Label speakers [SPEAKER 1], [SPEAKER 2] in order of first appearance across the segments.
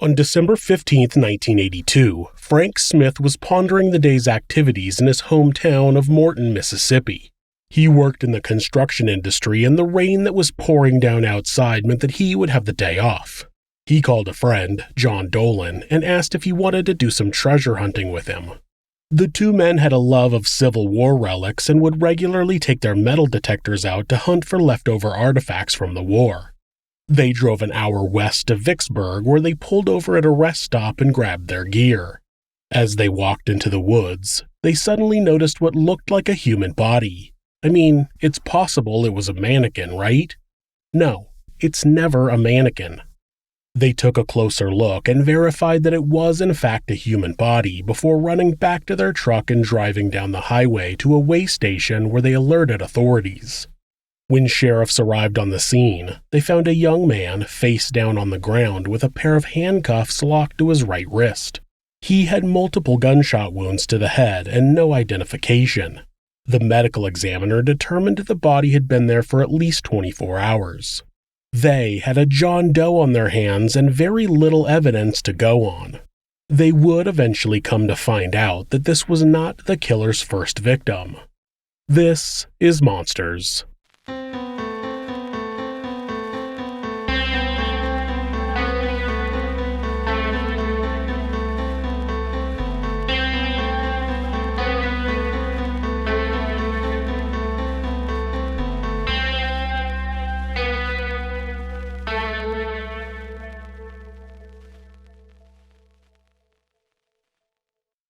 [SPEAKER 1] On December 15, 1982, Frank Smith was pondering the day's activities in his hometown of Morton, Mississippi. He worked in the construction industry, and the rain that was pouring down outside meant that he would have the day off. He called a friend, John Dolan, and asked if he wanted to do some treasure hunting with him. The two men had a love of Civil War relics and would regularly take their metal detectors out to hunt for leftover artifacts from the war. They drove an hour west of Vicksburg, where they pulled over at a rest stop and grabbed their gear. As they walked into the woods, they suddenly noticed what looked like a human body. I mean, it's possible it was a mannequin, right? No, it's never a mannequin. They took a closer look and verified that it was in fact a human body before running back to their truck and driving down the highway to a way station where they alerted authorities. When sheriffs arrived on the scene, they found a young man face down on the ground with a pair of handcuffs locked to his right wrist. He had multiple gunshot wounds to the head and no identification. The medical examiner determined the body had been there for at least 24 hours. They had a John Doe on their hands and very little evidence to go on. They would eventually come to find out that this was not the killer's first victim. This is Monsters.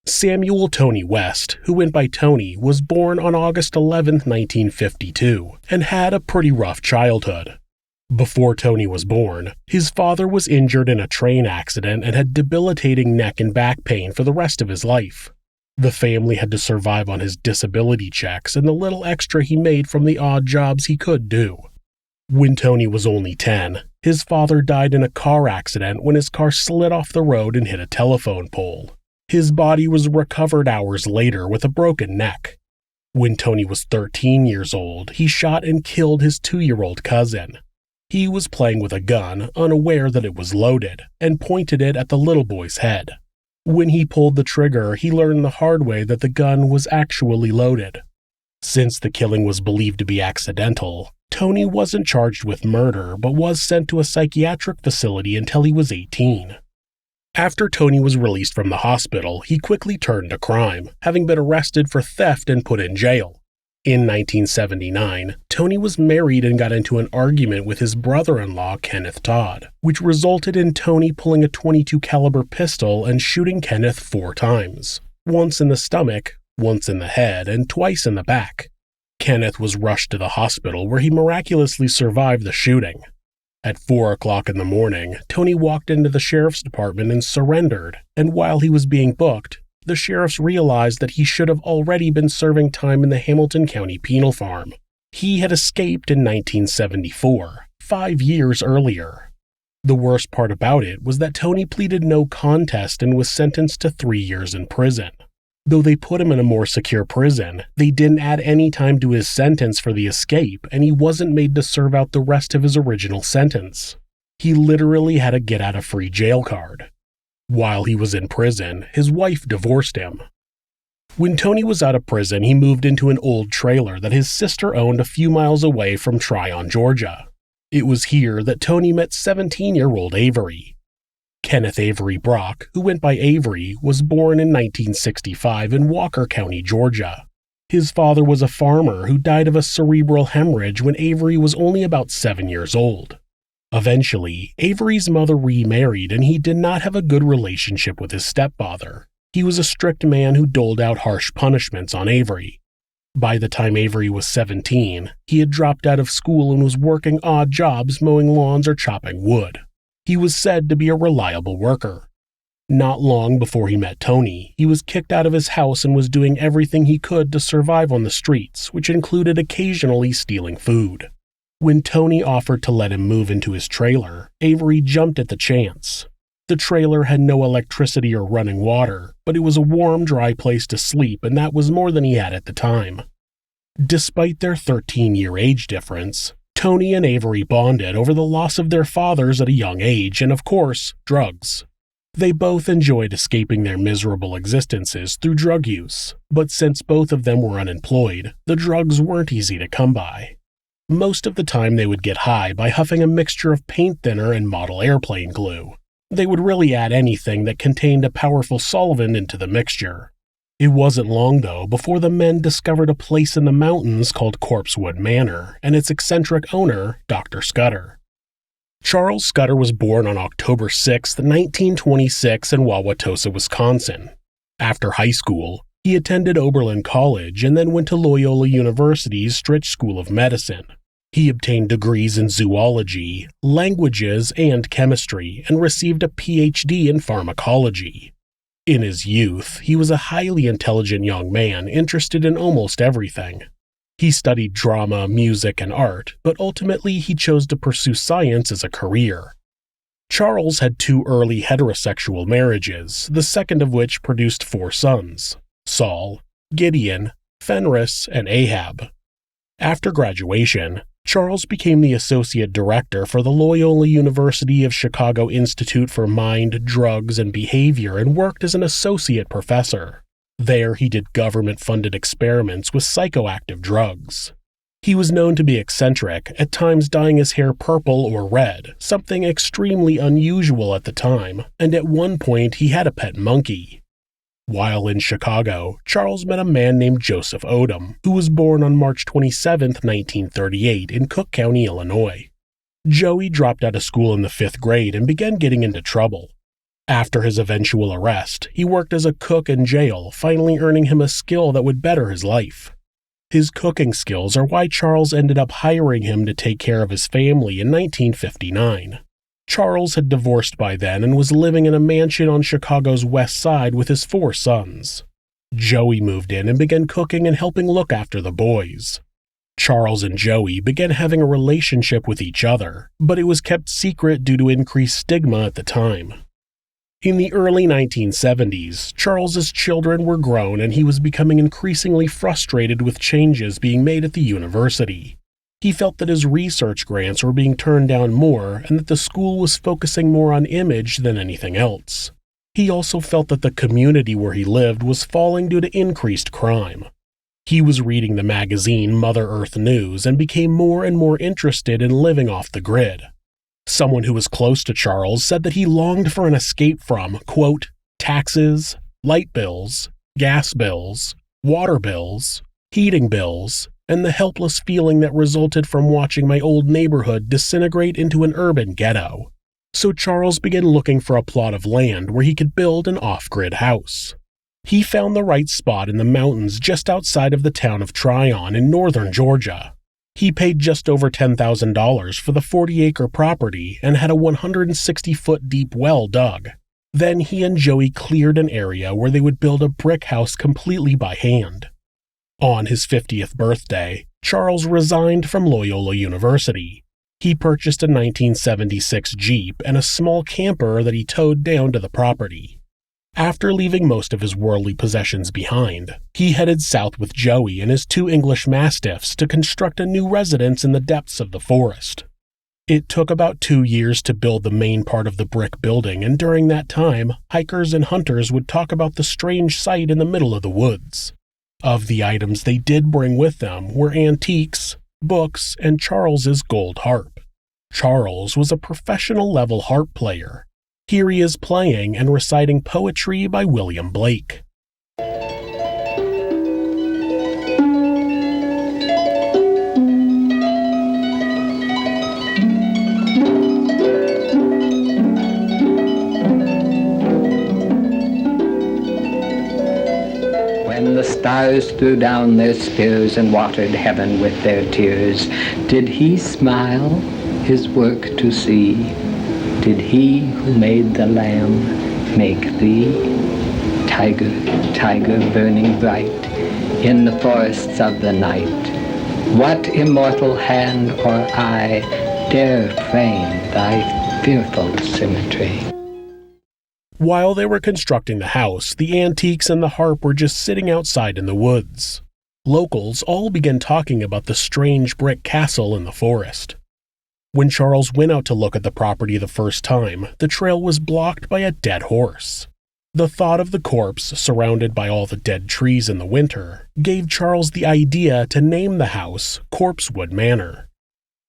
[SPEAKER 1] Samuel Tony West, who went by Tony, was born on August 11, 1952, and had a pretty rough childhood. Before Tony was born, his father was injured in a train accident and had debilitating neck and back pain for the rest of his life. The family had to survive on his disability checks and the little extra he made from the odd jobs he could do. When Tony was only 10, his father died in a car accident when his car slid off the road and hit a telephone pole. His body was recovered hours later with a broken neck. When Tony was 13 years old, he shot and killed his 2-year-old cousin. He was playing with a gun, unaware that it was loaded, and pointed it at the little boy's head. When he pulled the trigger, he learned the hard way that the gun was actually loaded. Since the killing was believed to be accidental, Tony wasn't charged with murder but was sent to a psychiatric facility until he was 18. After Tony was released from the hospital, he quickly turned to crime, having been arrested for theft and put in jail. In 1979, Tony was married and got into an argument with his brother-in-law, Kenneth Todd, which resulted in Tony pulling a .22 caliber pistol and shooting Kenneth 4 times, once in the stomach, once in the head, and twice in the back. Kenneth was rushed to the hospital where he miraculously survived the shooting. At 4 o'clock in the morning, Tony walked into the sheriff's department and surrendered, and while he was being booked, the sheriffs realized that he should have already been serving time in the Hamilton County Penal Farm. He had escaped in 1974, 5 years earlier. The worst part about it was that Tony pleaded no contest and was sentenced to 3 years in prison. Though they put him in a more secure prison, they didn't add any time to his sentence for the escape, and he wasn't made to serve out the rest of his original sentence. He literally had a get-out-of-free jail card. While he was in prison, his wife divorced him. When Tony was out of prison, he moved into an old trailer that his sister owned a few miles away from Tryon, Georgia. It was here that Tony met 17-year-old Avery. Kenneth Avery Brock, who went by Avery, was born in 1965 in Walker County, Georgia. His father was a farmer who died of a cerebral hemorrhage when Avery was only about 7 years old. Eventually, Avery's mother remarried and he did not have a good relationship with his stepfather. He was a strict man who doled out harsh punishments on Avery. By the time Avery was 17, he had dropped out of school and was working odd jobs mowing lawns or chopping wood. He was said to be a reliable worker. Not long before he met Tony, he was kicked out of his house and was doing everything he could to survive on the streets, which included occasionally stealing food. When Tony offered to let him move into his trailer, Avery jumped at the chance. The trailer had no electricity or running water, but it was a warm, dry place to sleep, and that was more than he had at the time. Despite their 13-year age difference, Tony and Avery bonded over the loss of their fathers at a young age and, of course, drugs. They both enjoyed escaping their miserable existences through drug use, but since both of them were unemployed, the drugs weren't easy to come by. Most of the time they would get high by huffing a mixture of paint thinner and model airplane glue. They would really add anything that contained a powerful solvent into the mixture. It wasn't long, though, before the men discovered a place in the mountains called Corpsewood Manor and its eccentric owner, Dr. Scudder. Charles Scudder was born on October 6, 1926 in Wauwatosa, Wisconsin. After high school, he attended Oberlin College and then went to Loyola University's Stritch School of Medicine. He obtained degrees in zoology, languages, and chemistry, and received a PhD in pharmacology. In his youth, he was a highly intelligent young man interested in almost everything. He studied drama, music, and art, but ultimately he chose to pursue science as a career. Charles had 2 early heterosexual marriages, the second of which produced 4 sons: Saul, Gideon, Fenris, and Ahab. After graduation, Charles became the associate director for the Loyola University of Chicago Institute for Mind, Drugs, and Behavior and worked as an associate professor. There he did government-funded experiments with psychoactive drugs. He was known to be eccentric, at times dyeing his hair purple or red, something extremely unusual at the time, and at one point he had a pet monkey. While in Chicago, Charles met a man named Joseph Odom, who was born on March 27, 1938, in Cook County, Illinois. Joey dropped out of school in the 5th grade and began getting into trouble. After his eventual arrest, he worked as a cook in jail, finally earning him a skill that would better his life. His cooking skills are why Charles ended up hiring him to take care of his family in 1959. Charles had divorced by then and was living in a mansion on Chicago's west side with his 4 sons. Joey moved in and began cooking and helping look after the boys. Charles and Joey began having a relationship with each other, but it was kept secret due to increased stigma at the time. In the early 1970s, Charles's children were grown and he was becoming increasingly frustrated with changes being made at the university. He felt that his research grants were being turned down more and that the school was focusing more on image than anything else. He also felt that the community where he lived was falling due to increased crime. He was reading the magazine Mother Earth News and became more and more interested in living off the grid. Someone who was close to Charles said that he longed for an escape from, quote, taxes, light bills, gas bills, water bills, heating bills, and the helpless feeling that resulted from watching my old neighborhood disintegrate into an urban ghetto. So Charles began looking for a plot of land where he could build an off-grid house. He found the right spot in the mountains just outside of the town of Tryon in northern Georgia. He paid just over $10,000 for the 40-acre property and had a 160-foot deep well dug. Then he and Joey cleared an area where they would build a brick house completely by hand. On his 50th birthday, Charles resigned from Loyola University. He purchased a 1976 Jeep and a small camper that he towed down to the property. After leaving most of his worldly possessions behind, he headed south with Joey and his 2 English Mastiffs to construct a new residence in the depths of the forest. It took about 2 years to build the main part of the brick building, and during that time, hikers and hunters would talk about the strange sight in the middle of the woods. Of the items they did bring with them were antiques, books, and Charles's gold harp. Charles was a professional-level harp player. Here he is playing and reciting poetry by William Blake.
[SPEAKER 2] When the stars threw down their spears and watered heaven with their tears, did he smile his work to see? Did he who made the lamb make thee? Tiger, tiger burning bright in the forests of the night, what immortal hand or eye dare frame thy fearful symmetry?
[SPEAKER 1] While they were constructing the house, the antiques and the harp were just sitting outside in the woods. Locals all began talking about the strange brick castle in the forest. When Charles went out to look at the property the first time, the trail was blocked by a dead horse. The thought of the corpse, surrounded by all the dead trees in the winter, gave Charles the idea to name the house Corpsewood Manor.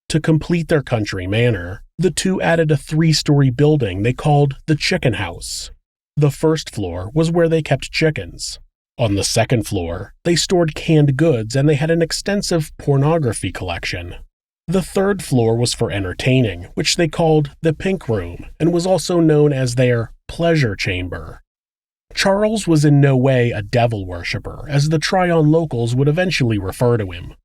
[SPEAKER 1] To complete their country manor, the two added a 3-story building they called the Chicken House. The first floor was where they kept chickens. On the second floor, they stored canned goods and they had an extensive pornography collection. The third floor was for entertaining, which they called the Pink Room, and was also known as their pleasure chamber. Charles was in no way a devil worshipper, as the Tryon locals would eventually refer to him.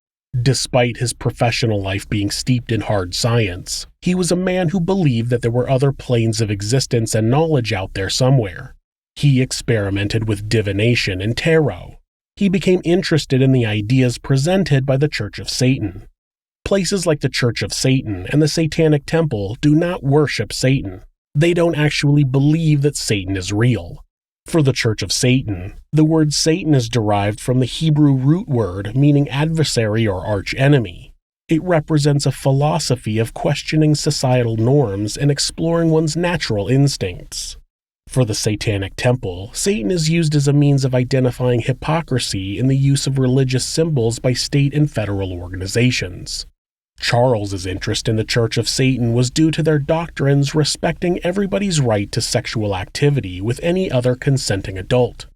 [SPEAKER 1] Despite his professional life being steeped in hard science, he was a man who believed that there were other planes of existence and knowledge out there somewhere. He experimented with divination and tarot. He became interested in the ideas presented by the Church of Satan. Places like the Church of Satan and the Satanic Temple do not worship Satan. They don't actually believe that Satan is real. For the Church of Satan, the word Satan is derived from the Hebrew root word meaning adversary or arch-enemy. It represents a philosophy of questioning societal norms and exploring one's natural instincts. For the Satanic Temple, Satan is used as a means of identifying hypocrisy in the use of religious symbols by state and federal organizations. Charles's interest in the Church of Satan was due to their doctrines respecting everybody's right to sexual activity with any other consenting adult.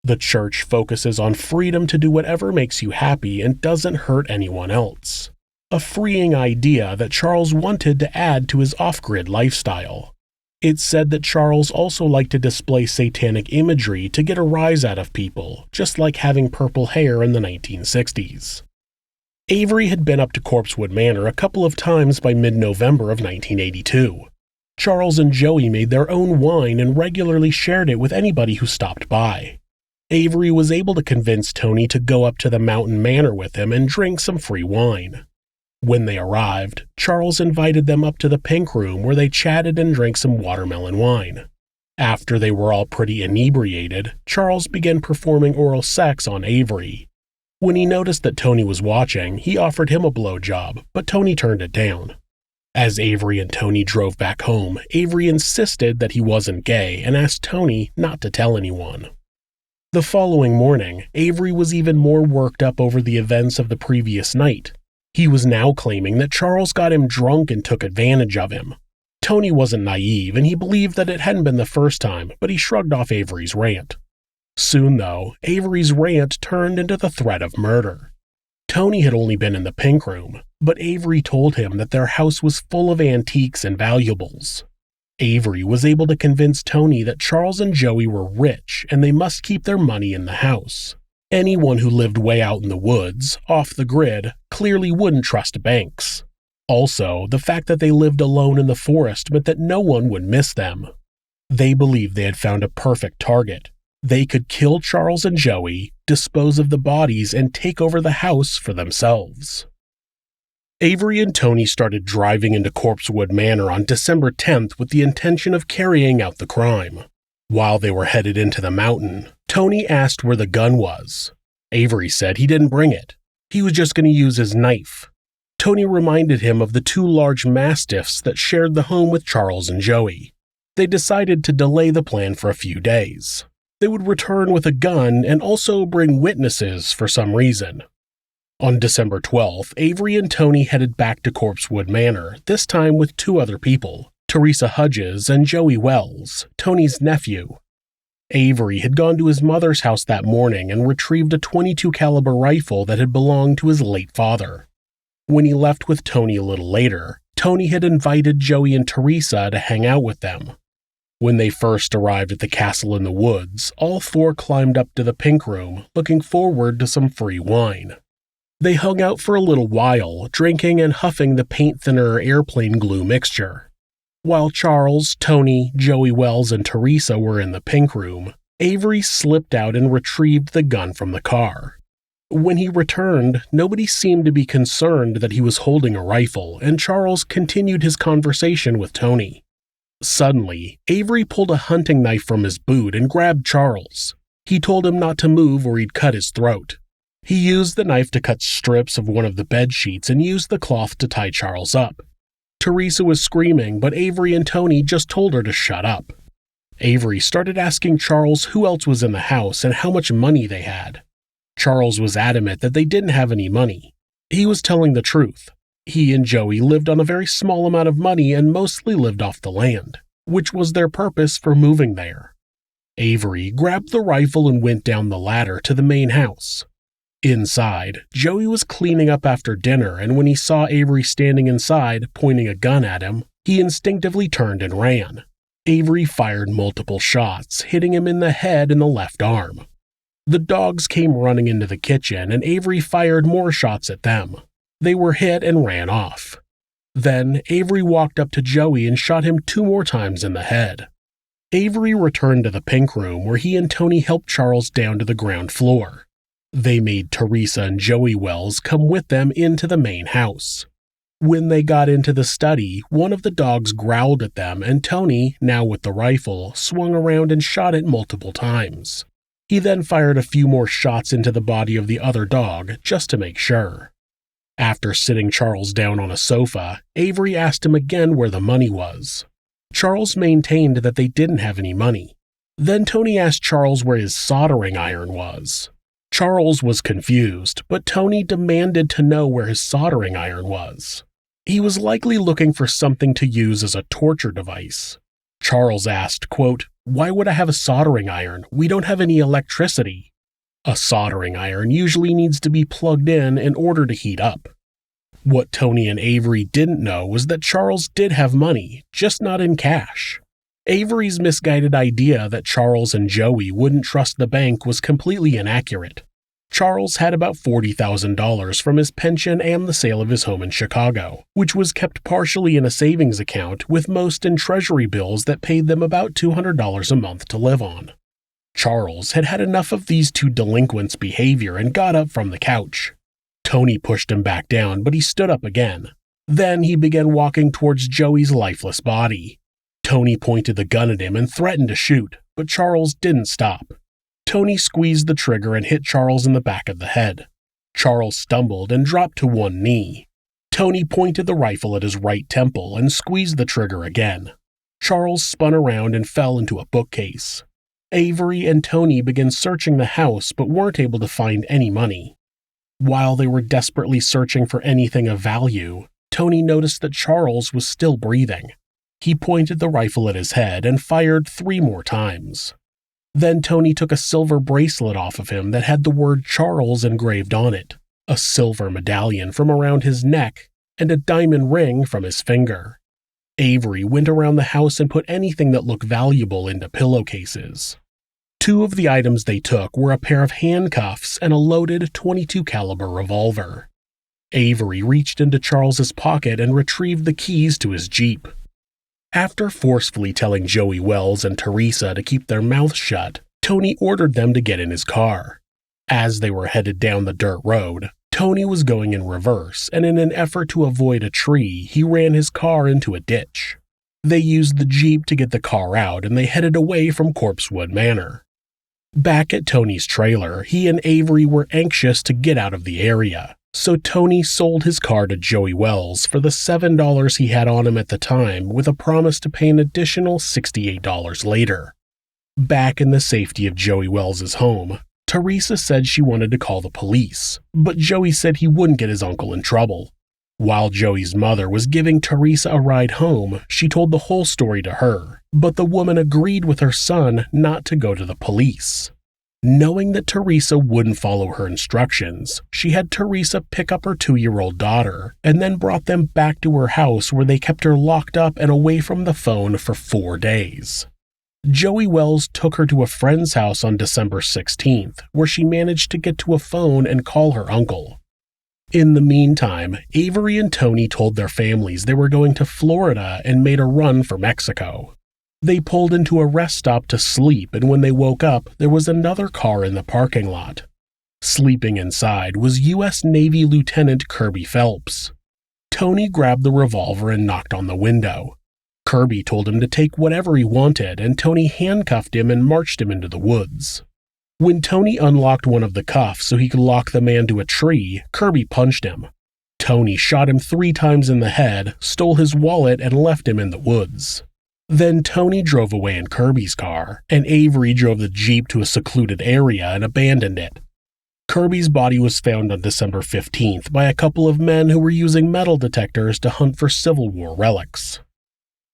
[SPEAKER 1] The church focuses on freedom to do whatever makes you happy and doesn't hurt anyone else. A freeing idea that Charles wanted to add to his off-grid lifestyle. It's said that Charles also liked to display satanic imagery to get a rise out of people, just like having purple hair in the 1960s. Avery had been up to Corpsewood Manor a couple of times by mid-November of 1982. Charles and Joey made their own wine and regularly shared it with anybody who stopped by. Avery was able to convince Tony to go up to the mountain manor with him and drink some free wine. When they arrived, Charles invited them up to the Pink Room where they chatted and drank some watermelon wine. After they were all pretty inebriated, Charles began performing oral sex on Avery. When he noticed that Tony was watching, he offered him a blowjob, but Tony turned it down. As Avery and Tony drove back home, Avery insisted that he wasn't gay and asked Tony not to tell anyone. The following morning, Avery was even more worked up over the events of the previous night. He was now claiming that Charles got him drunk and took advantage of him. Tony wasn't naive, and he believed that it hadn't been the first time, but he shrugged off Avery's rant. Soon, though, Avery's rant turned into the threat of murder. Tony had only been in the Pink Room, but Avery told him that their house was full of antiques and valuables. Avery was able to convince Tony that Charles and Joey were rich and they must keep their money in the house. Anyone who lived way out in the woods, off the grid, clearly wouldn't trust banks. Also, the fact that they lived alone in the forest meant that no one would miss them. They believed they had found a perfect target. They could kill Charles and Joey, dispose of the bodies, and take over the house for themselves. Avery and Tony started driving into Corpsewood Manor on December 10th with the intention of carrying out the crime. While they were headed into the mountain, Tony asked where the gun was. Avery said he didn't bring it. He was just going to use his knife. Tony reminded him of the 2 large mastiffs that shared the home with Charles and Joey. They decided to delay the plan for a few days. They would return with a gun and also bring witnesses for some reason. On December 12th, Avery and Tony headed back to Corpsewood Manor, this time with 2 other people, Teresa Hudges and Joey Wells, Tony's nephew. Avery had gone to his mother's house that morning and retrieved a .22 caliber rifle that had belonged to his late father. When he left with Tony a little later, Tony had invited Joey and Teresa to hang out with them. When they first arrived at the castle in the woods, all 4 climbed up to the Pink Room, looking forward to some free wine. They hung out for a little while, drinking and huffing the paint thinner airplane glue mixture. While Charles, Tony, Joey Wells, and Teresa were in the Pink Room, Avery slipped out and retrieved the gun from the car. When he returned, nobody seemed to be concerned that he was holding a rifle, and Charles continued his conversation with Tony. Suddenly, Avery pulled a hunting knife from his boot and grabbed Charles. He told him not to move or he'd cut his throat. He used the knife to cut strips of one of the bed sheets and used the cloth to tie Charles up. Teresa was screaming, but Avery and Tony just told her to shut up. Avery started asking Charles who else was in the house and how much money they had. Charles was adamant that they didn't have any money. He was telling the truth. He and Joey lived on a very small amount of money and mostly lived off the land, which was their purpose for moving there. Avery grabbed the rifle and went down the ladder to the main house. Inside, Joey was cleaning up after dinner, and when he saw Avery standing inside, pointing a gun at him, he instinctively turned and ran. Avery fired multiple shots, hitting him in the head and the left arm. The dogs came running into the kitchen, and Avery fired more shots at them. They were hit and ran off. Then, Avery walked up to Joey and shot him 2 more times in the head. Avery returned to the pink room where he and Tony helped Charles down to the ground floor. They made Teresa and Joey Wells come with them into the main house. When they got into the study, one of the dogs growled at them, and Tony, now with the rifle, swung around and shot it multiple times. He then fired a few more shots into the body of the other dog, just to make sure. After sitting Charles down on a sofa, Avery asked him again where the money was. Charles maintained that they didn't have any money. Then Tony asked Charles where his soldering iron was. Charles was confused, but Tony demanded to know where his soldering iron was. He was likely looking for something to use as a torture device. Charles asked, quote, "Why would I have a soldering iron? We don't have any electricity." A soldering iron usually needs to be plugged in order to heat up. What Tony and Avery didn't know was that Charles did have money, just not in cash. Avery's misguided idea that Charles and Joey wouldn't trust the bank was completely inaccurate. Charles had about $40,000 from his pension and the sale of his home in Chicago, which was kept partially in a savings account with most in treasury bills that paid them about $200 a month to live on. Charles had had enough of these 2 delinquents' behavior and got up from the couch. Tony pushed him back down, but he stood up again. Then he began walking towards Joey's lifeless body. Tony pointed the gun at him and threatened to shoot, but Charles didn't stop. Tony squeezed the trigger and hit Charles in the back of the head. Charles stumbled and dropped to one knee. Tony pointed the rifle at his right temple and squeezed the trigger again. Charles spun around and fell into a bookcase. Avery and Tony began searching the house but weren't able to find any money. While they were desperately searching for anything of value, Tony noticed that Charles was still breathing. He pointed the rifle at his head and fired 3 more times. Then Tony took a silver bracelet off of him that had the word Charles engraved on it, a silver medallion from around his neck, and a diamond ring from his finger. Avery went around the house and put anything that looked valuable into pillowcases. 2 of the items they took were a pair of handcuffs and a loaded .22 caliber revolver. Avery reached into Charles's pocket and retrieved the keys to his Jeep. After forcefully telling Joey Wells and Teresa to keep their mouths shut, Tony ordered them to get in his car. As they were headed down the dirt road, Tony was going in reverse, and in an effort to avoid a tree, he ran his car into a ditch. They used the Jeep to get the car out, and they headed away from Corpsewood Manor. Back at Tony's trailer, he and Avery were anxious to get out of the area, so Tony sold his car to Joey Wells for the $7 he had on him at the time, with a promise to pay an additional $68 later. Back in the safety of Joey Wells's home, Teresa said she wanted to call the police, but Joey said he wouldn't get his uncle in trouble. While Joey's mother was giving Teresa a ride home, she told the whole story to her, but the woman agreed with her son not to go to the police. Knowing that Teresa wouldn't follow her instructions, she had Teresa pick up her 2-year-old daughter and then brought them back to her house where they kept her locked up and away from the phone for 4 days. Joey Wells took her to a friend's house on December 16th, where she managed to get to a phone and call her uncle. In the meantime, Avery and Tony told their families they were going to Florida and made a run for Mexico. They pulled into a rest stop to sleep, and when they woke up, there was another car in the parking lot. Sleeping inside was U.S. Navy Lieutenant Kirby Phelps. Tony grabbed the revolver and knocked on the window. Kirby told him to take whatever he wanted, and Tony handcuffed him and marched him into the woods. When Tony unlocked one of the cuffs so he could lock the man to a tree, Kirby punched him. Tony shot him 3 times in the head, stole his wallet, and left him in the woods. Then Tony drove away in Kirby's car, and Avery drove the Jeep to a secluded area and abandoned it. Kirby's body was found on December 15th by a couple of men who were using metal detectors to hunt for Civil War relics.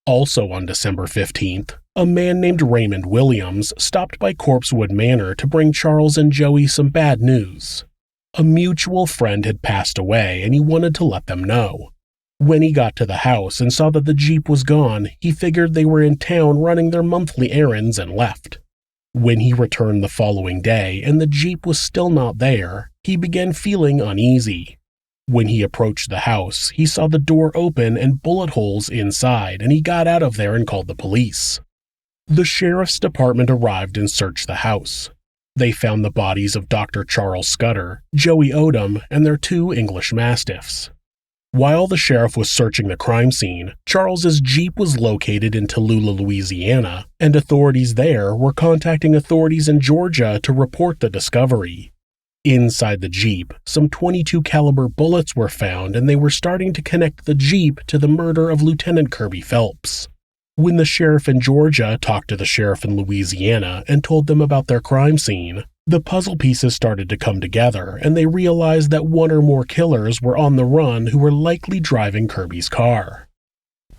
[SPEAKER 1] Also on December 15th, a man named Raymond Williams stopped by Corpsewood Manor to bring Charles and Joey some bad news. A mutual friend had passed away and he wanted to let them know. When he got to the house and saw that the Jeep was gone, he figured they were in town running their monthly errands and left. When he returned the following day and the Jeep was still not there, he began feeling uneasy. When he approached the house, he saw the door open and bullet holes inside, and he got out of there and called the police. The sheriff's department arrived and searched the house. They found the bodies of Dr. Charles Scudder, Joey Odom, and their 2 English Mastiffs. While the sheriff was searching the crime scene, Charles's Jeep was located in Tallulah, Louisiana, and authorities there were contacting authorities in Georgia to report the discovery. Inside the Jeep, some .22 caliber bullets were found, and they were starting to connect the Jeep to the murder of Lieutenant Kirby Phelps. When the sheriff in Georgia talked to the sheriff in Louisiana and told them about their crime scene, the puzzle pieces started to come together, and they realized that 1 or more killers were on the run who were likely driving Kirby's car.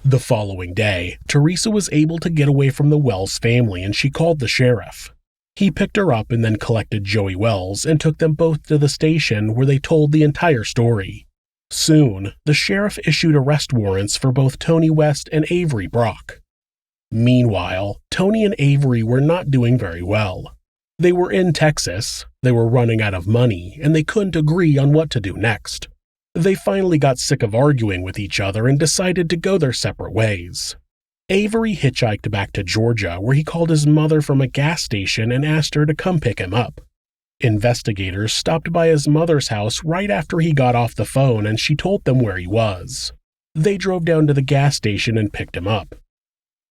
[SPEAKER 1] The following day, Teresa was able to get away from the Wells family and she called the sheriff. He picked her up and then collected Joey Wells and took them both to the station where they told the entire story. Soon, the sheriff issued arrest warrants for both Tony West and Avery Brock. Meanwhile, Tony and Avery were not doing very well. They were in Texas, they were running out of money, and they couldn't agree on what to do next. They finally got sick of arguing with each other and decided to go their separate ways. Avery hitchhiked back to Georgia, where he called his mother from a gas station and asked her to come pick him up. Investigators stopped by his mother's house right after he got off the phone and she told them where he was. They drove down to the gas station and picked him up.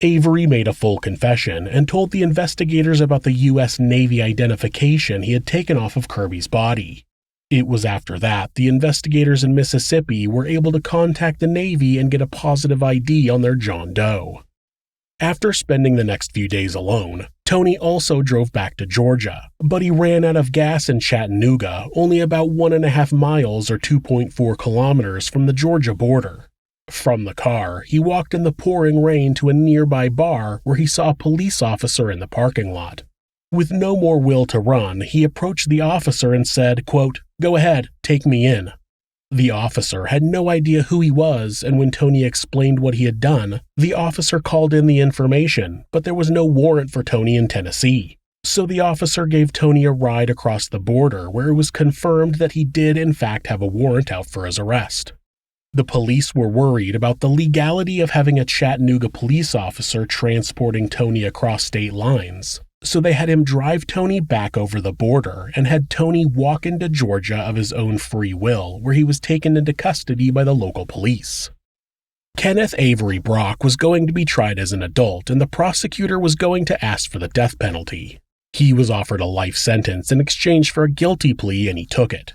[SPEAKER 1] Avery made a full confession and told the investigators about the U.S. Navy identification he had taken off of Kirby's body. It was after that the investigators in Mississippi were able to contact the Navy and get a positive ID on their John Doe. After spending the next few days alone, Tony also drove back to Georgia, but he ran out of gas in Chattanooga, only about 1.5 miles or 2.4 kilometers from the Georgia border. From the car, he walked in the pouring rain to a nearby bar where he saw a police officer in the parking lot. With no more will to run, he approached the officer and said, quote, "Go ahead, take me in." The officer had no idea who he was, and when Tony explained what he had done, the officer called in the information, but there was no warrant for Tony in Tennessee. So the officer gave Tony a ride across the border where it was confirmed that he did in fact have a warrant out for his arrest. The police were worried about the legality of having a Chattanooga police officer transporting Tony across state lines, so they had him drive Tony back over the border and had Tony walk into Georgia of his own free will, where he was taken into custody by the local police. Kenneth Avery Brock was going to be tried as an adult, and the prosecutor was going to ask for the death penalty. He was offered a life sentence in exchange for a guilty plea, and he took it.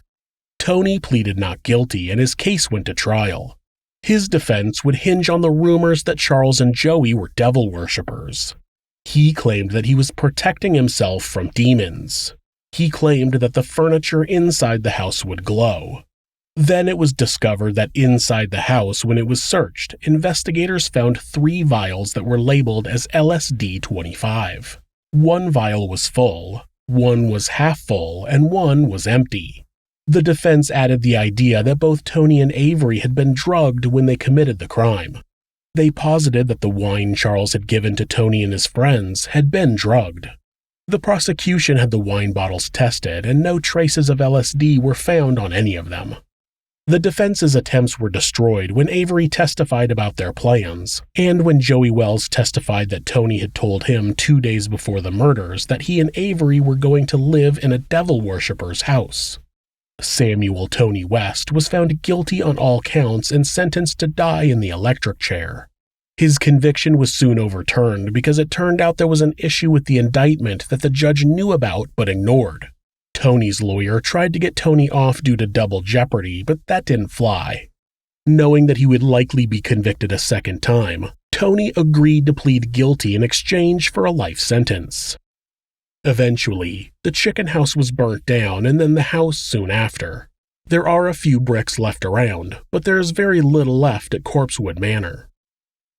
[SPEAKER 1] Tony pleaded not guilty and his case went to trial. His defense would hinge on the rumors that Charles and Joey were devil worshippers. He claimed that he was protecting himself from demons. He claimed that the furniture inside the house would glow. Then it was discovered that inside the house, when it was searched, investigators found 3 vials that were labeled as LSD-25. 1 vial was full, 1 was half full, and 1 was empty. The defense added the idea that both Tony and Avery had been drugged when they committed the crime. They posited that the wine Charles had given to Tony and his friends had been drugged. The prosecution had the wine bottles tested, and no traces of LSD were found on any of them. The defense's attempts were destroyed when Avery testified about their plans, and when Joey Wells testified that Tony had told him 2 days before the murders that he and Avery were going to live in a devil worshipper's house. Samuel Tony West was found guilty on all counts and sentenced to die in the electric chair. His conviction was soon overturned because it turned out there was an issue with the indictment that the judge knew about but ignored. Tony's lawyer tried to get Tony off due to double jeopardy, but that didn't fly. Knowing that he would likely be convicted a second time, Tony agreed to plead guilty in exchange for a life sentence. Eventually, the chicken house was burnt down and then the house soon after. There are a few bricks left around, but there is very little left at Corpsewood Manor.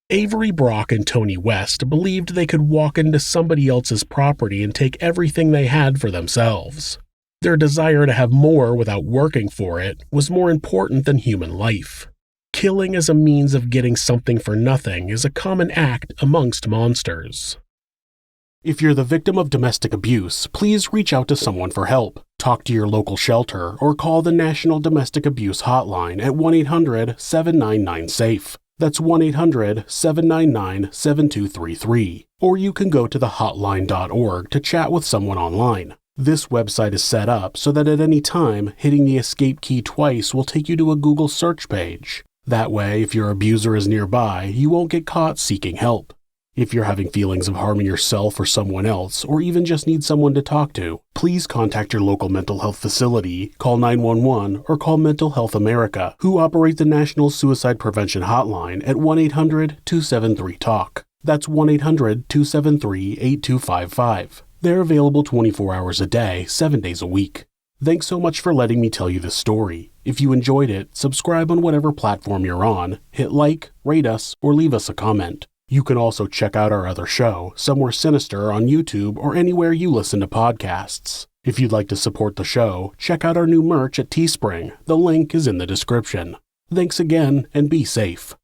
[SPEAKER 1] Avery Brock and Tony West believed they could walk into somebody else's property and take everything they had for themselves. Their desire to have more without working for it was more important than human life. Killing as a means of getting something for nothing is a common act amongst monsters. If you're the victim of domestic abuse, please reach out to someone for help. Talk to your local shelter or call the National Domestic Abuse Hotline at 1-800-799-SAFE. That's 1-800-799-7233. Or you can go to thehotline.org to chat with someone online. This website is set up so that at any time, hitting the escape key twice will take you to a Google search page. That way, if your abuser is nearby, you won't get caught seeking help. If you're having feelings of harming yourself or someone else, or even just need someone to talk to, please contact your local mental health facility, call 911, or call Mental Health America, who operate the National Suicide Prevention Hotline at 1-800-273-TALK. That's 1-800-273-8255. They're available 24 hours a day, 7 days a week. Thanks so much for letting me tell you this story. If you enjoyed it, subscribe on whatever platform you're on, hit like, rate us, or leave us a comment. You can also check out our other show, Somewhere Sinister, on YouTube or anywhere you listen to podcasts. If you'd like to support the show, check out our new merch at Teespring. The link is in the description. Thanks again, and be safe.